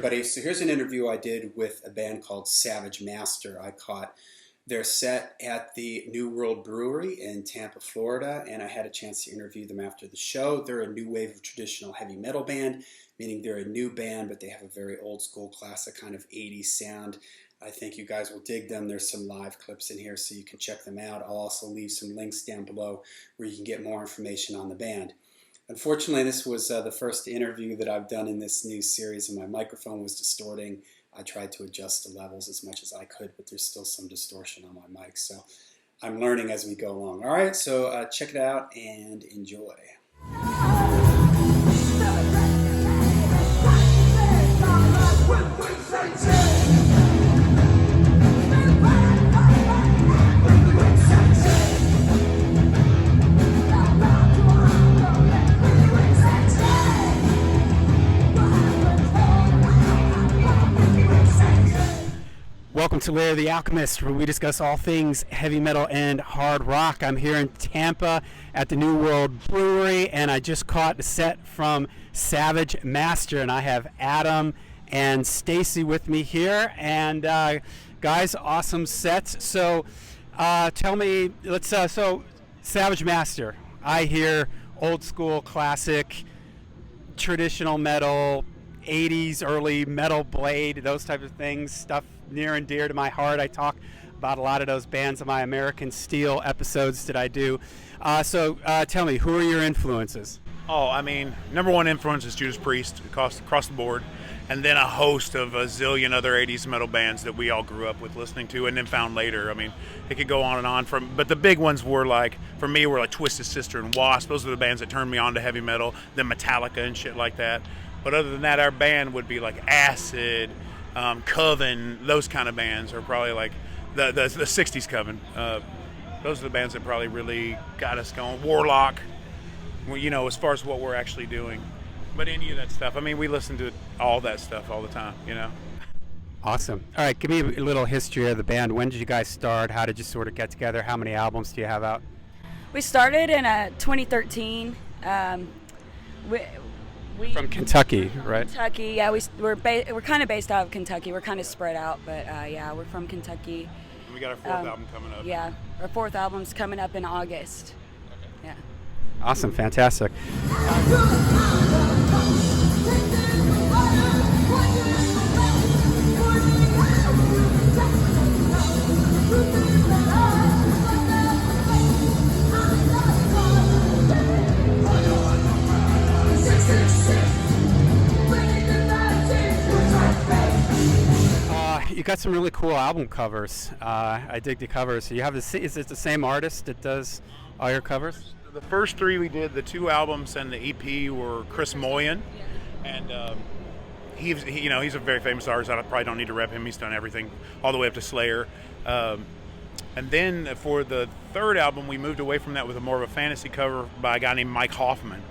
everybody. So here's an interview I did with a band called Savage Master. I caught their set at the New World Brewery in Tampa, Florida, and I had a chance to interview them after the show. They're a new wave of traditional heavy metal band, meaning they're a new band, but they have a very old school classic kind of 80s sound. I think you guys will dig them. There's some live clips in here so you can check them out. I'll also leave some links down below where you can get more information on the band. Unfortunately, this was the first interview that I've done in this new series, and my microphone was distorting. I tried to adjust the levels as much as I could, but there's still some distortion on my mic, so I'm learning as we go along. All right, so check it out and enjoy. Welcome to Larry the Alchemist, where we discuss all things heavy metal and hard rock. I'm here in Tampa at the New World Brewery, and I just caught a set from Savage Master, and I have Adam and Stacy with me here. And guys, awesome sets. So tell me, so Savage Master, I hear old school, classic, traditional metal, 80s, early Metal Blade, those type of things, stuff near and dear to my heart. I talk about a lot of those bands in my American Steel episodes that I do. So tell me, who are your influences? Oh, I mean, number one influence is Judas Priest across the board, and then a host of a zillion other 80s metal bands that we all grew up with listening to and then found later. I mean, it could go on and on. But the big ones were for me, were like Twisted Sister and Wasp. Those are the bands that turned me on to heavy metal, then Metallica and shit like that. But other than that, our band would be like Acid, Coven, those kind of bands are probably like the 60s Coven. Those are the bands that probably really got us going. Warlock, as far as what we're actually doing. But any of that stuff, I mean, we listen to all that stuff all the time, Awesome. All right, give me a little history of the band. When did you guys start? How did you sort of get together? How many albums do you have out? We started in 2013. From Kentucky, right? Kentucky, yeah. We're kind of based out of Kentucky. We're kind of spread out, but yeah, we're from Kentucky. And we got our fourth album coming up. Yeah, our fourth album's coming up in August. Okay. Yeah. Awesome, fantastic. You got some really cool album covers. I dig the covers. So you have is it the same artist that does all your covers? The first three we did, the two albums and the EP, were Chris Moyen, and he's a very famous artist. I probably don't need to rep him. He's done everything all the way up to Slayer. And then for the third album, we moved away from that with more of a fantasy cover by a guy named Mike Hoffman,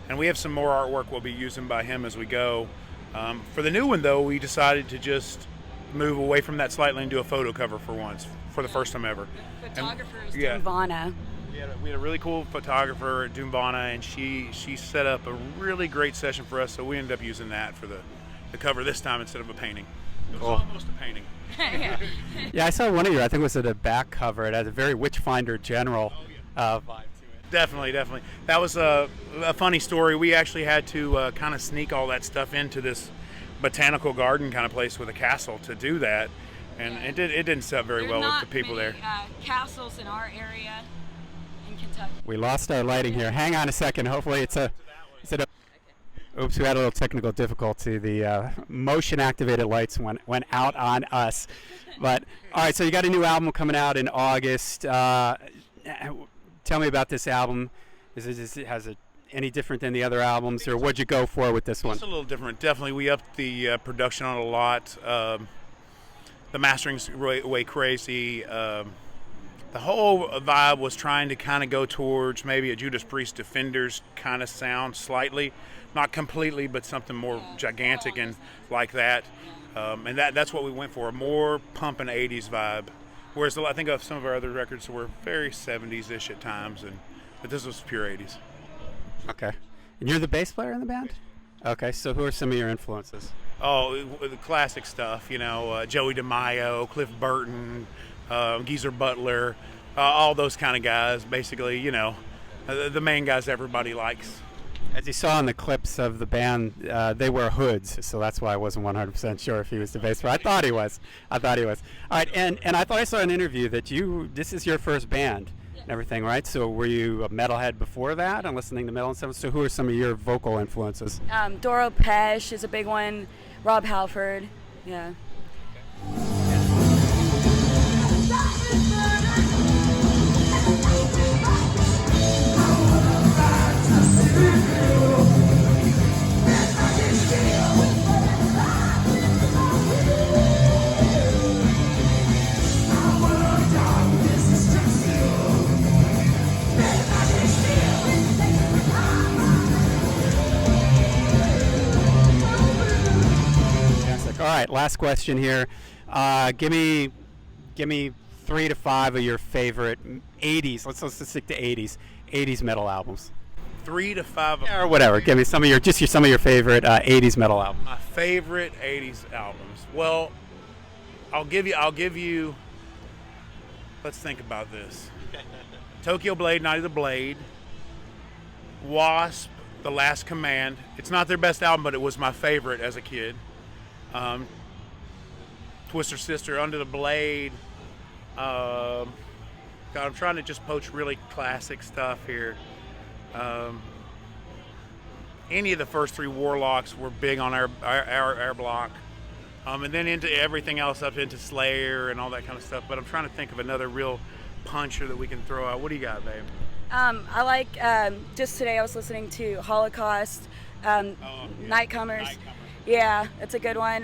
and we have some more artwork we'll be using by him as we go. For the new one, though, we decided to just move away from that slightly and do a photo cover for once, for the first time ever. The photographer is Doomvana. We had a really cool photographer, Doomvana, and she set up a really great session for us, so we ended up using that for the cover this time instead of a painting. It was almost a painting. Yeah, I saw one of your, I think it was at the back cover. It had a very Witchfinder General vibe to it. Definitely. That was a funny story. We actually had to kind of sneak all that stuff into this botanical garden kind of place with a castle to do that, and it didn't set very well with the people there. Castles in our area in Kentucky. We lost our lighting here. Hang on a second. Hopefully it's a. Oops, we had a little technical difficulty. The motion activated lights went out on us. But all right, so you got a new album coming out in August. Tell me about this album. Has it any different than the other albums, or what'd you go for with this one? It's a little different. Definitely, we upped the production on a lot. The mastering's way crazy. The whole vibe was trying to kind of go towards maybe a Judas Priest Defenders kind of sound, slightly, not completely, but something more gigantic and like that. And that's what we went for, a more pumping 80s vibe. Whereas I think of some of our other records were very 70s-ish at times, but this was pure 80s. Okay. And you're the bass player in the band? Okay, so who are some of your influences? the classic stuff, Joey DeMaio, Cliff Burton, Geezer Butler, all those kind of guys, basically, the main guys everybody likes. As you saw in the clips of the band, they wear hoods, so that's why I wasn't 100% sure if he was the bass player. I thought he was. All right, and I thought I saw an interview that this is your first band and everything, right? So were you a metalhead before that and listening to metal and stuff? So who are some of your vocal influences? Doro Pesh is a big one. Rob Halford, yeah. All right, last question here. Give me 3 to 5 of your favorite 80s. Let's stick to 80s metal albums. 3 to 5 or whatever. Give me some of your favorite 80s metal albums. My favorite 80s albums. Well, I'll give you. Let's think about this. Tokyo Blade, Night of the Blade, Wasp, The Last Command. It's not their best album, but it was my favorite as a kid. Twister Sister, Under the Blade. God, I'm trying to just poach really classic stuff here. Any of the first 3 Warlocks were big on our block. And then into everything else, up into Slayer and all that kind of stuff. But I'm trying to think of another real puncher that we can throw out. What do you got, babe? I like, just today I was listening to Holocaust, Nightcomers. Yeah, that's a good one.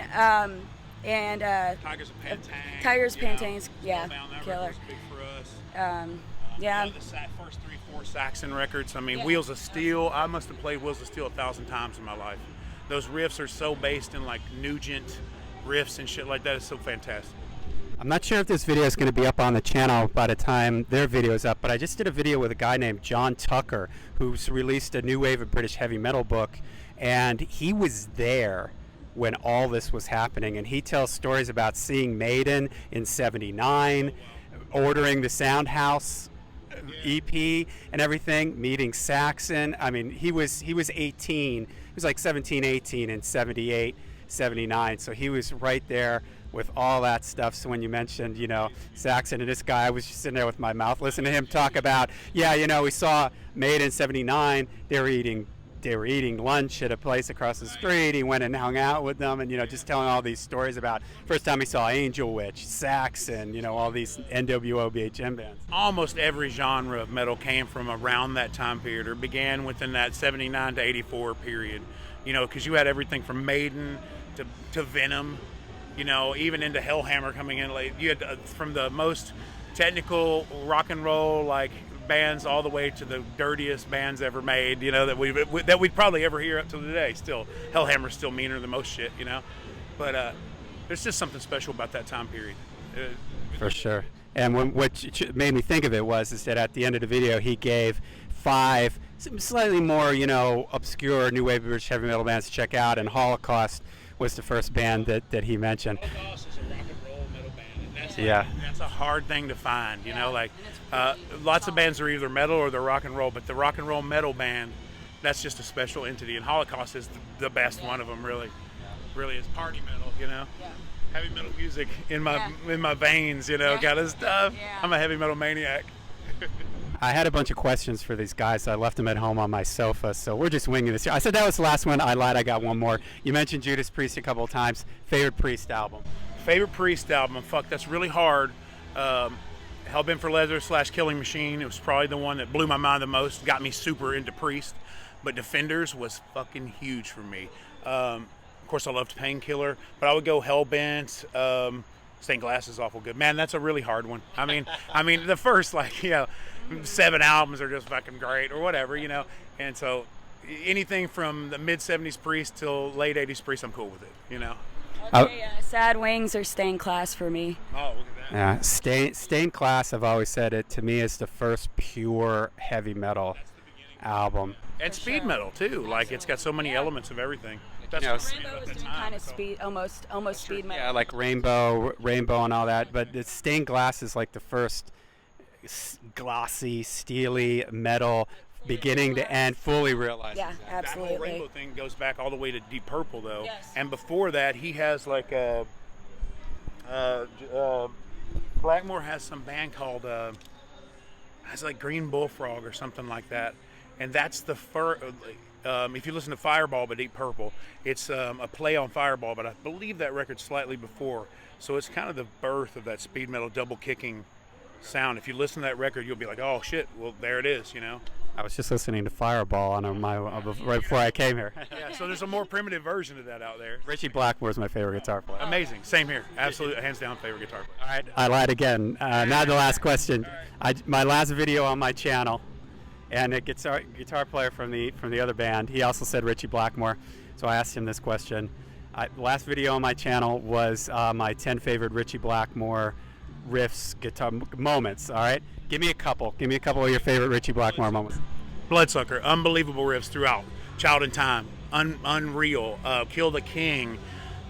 And Tigers of Pantang. Tigers of Pantang, yeah, That killer. record's big for us. Yeah. The first 3-4 Saxon records. I mean, Wheels of Steel. I must have played Wheels of Steel 1,000 times in my life. Those riffs are so based in like Nugent riffs and shit like that. It's so fantastic. I'm not sure if this video is going to be up on the channel by the time their video is up, but I just did a video with a guy named John Tucker, who's released a new wave of British heavy metal book, and he was there when all this was happening, and he tells stories about seeing Maiden in '79, ordering the Soundhouse EP and everything, meeting Saxon. I mean, he was 18. He was like 17, 18 in 78, 79, so he was right there with all that stuff. So when you mentioned, Saxon and this guy, I was just sitting there with my mouth listening to him talk about, we saw Maiden in '79. They were eating lunch at a place across the street. He went and hung out with them, and just telling all these stories about first time he saw Angel Witch, Saxon, all these NWO BHM bands. Almost every genre of metal came from around that time period, or began within that 79 to 84 period. Because you had everything from Maiden to Venom, even into Hellhammer coming in late. You had from the most technical rock and roll like bands all the way to the dirtiest bands ever made, that we'd probably ever hear up to today. Still, Hellhammer's still meaner than most shit, But there's just something special about that time period. For sure. And what made me think of it is that at the end of the video, he gave 5 slightly more, obscure new wave British heavy metal bands to check out, and Holocaust was the first band that he mentioned. Holocaust is a rock and roll metal band, and that's a hard thing to find, lots of bands are either metal or they're rock and roll, but the rock and roll metal band, that's just a special entity, and Holocaust is the best one of them, really is party metal, heavy metal music in my veins, kind of stuff. I'm a heavy metal maniac. I had a bunch of questions for these guys, so I left them at home on my sofa, so we're just winging this. I said that was the last one. I lied. I got one more. You mentioned Judas Priest a couple of times. Favorite Priest album? Favorite Priest album? Fuck, that's really hard. Hellbent for Leather / Killing Machine. It was probably the one that blew my mind the most, got me super into Priest. But Defenders was fucking huge for me. Of course, I loved Painkiller, but I would go Hellbent. Stained Glass is awful good. Man, that's a really hard one. I mean, the first 7 albums are just fucking great, or whatever, And so, anything from the mid '70s Priest till late '80s Priest, I'm cool with it, I'll say, Sad Wings or Stained Glass for me. Oh, look at that. Yeah, Stained Glass, I've always said it, to me is the first pure heavy metal album. And speed metal too. Like, it's got so many elements of everything. That's You know, what Rainbow at was the doing time, kind of so- speed, almost speed metal. yeah, like rainbow and all that. But the stained glass is like the first glossy, steely metal, beginning to end, fully realized. Yeah, That whole absolutely. rainbow thing goes back all the way to Deep Purple, though. Yes. And before that, he has like a. Blackmore has some band called has like Green Bullfrog or something like that, and that's the first. If you listen to Fireball by Deep Purple, it's a play on Fireball, but I believe that record's slightly before. So it's kind of the birth of that speed metal double kicking sound. If you listen to that record, you'll be like, oh shit, well there it is, you know. I was just listening to Fireball on my right before I came here. Yeah, so there's a more primitive version of that out there. Richie Blackmore's my favorite guitar player. Amazing, same here, absolute hands down favorite guitar player. All right, I lied again. Now the last question. My last video on my channel, and a guitar player from the other band, he also said Richie Blackmore, so I asked him this question. The last video on my channel was my 10 favorite Richie Blackmore riffs, guitar moments. All right, give me a couple of your favorite Richie Blackmore moments. Bloodsucker, unbelievable riffs throughout. Child in Time, unreal. Kill the King,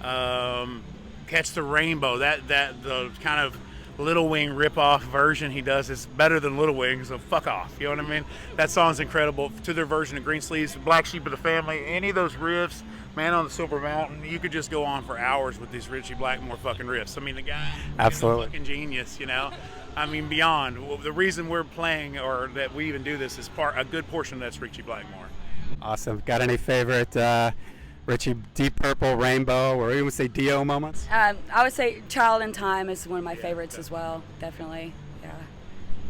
Catch the Rainbow. That the kind of Little Wing rip-off version he does is better than Little Wing, so fuck off. You know what I mean? That song's incredible. To their version of Green Sleeves, Black Sheep of the Family, any of those riffs, Man on the Silver Mountain, you could just go on for hours with these Richie Blackmore fucking riffs. I mean, the guy Absolutely. is a fucking genius, you know? I mean, beyond. Well, the reason we're playing or that we even do this is a good portion of that's Richie Blackmore. Awesome. Got any favorite Richie Deep Purple, Rainbow, or even say Dio moments? I would say Child in Time is one of my favorites as well. Definitely. Yeah.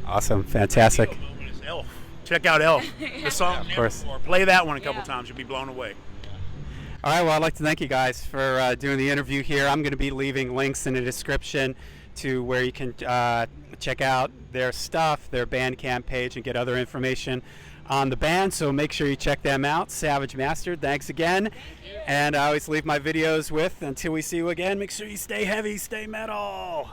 Awesome. Fantastic. Dio moment is Elf. Check out Elf. The song of course. Nevermore. Play that one a couple Yeah. times. You'll be blown away. All right, well, I'd like to thank you guys for doing the interview here. I'm going to be leaving links in the description to where you can check out their stuff, their Bandcamp page, and get other information on the band. So make sure you check them out. Savage Master, thanks again. And I always leave my videos with, until we see you again, make sure you stay heavy, stay metal.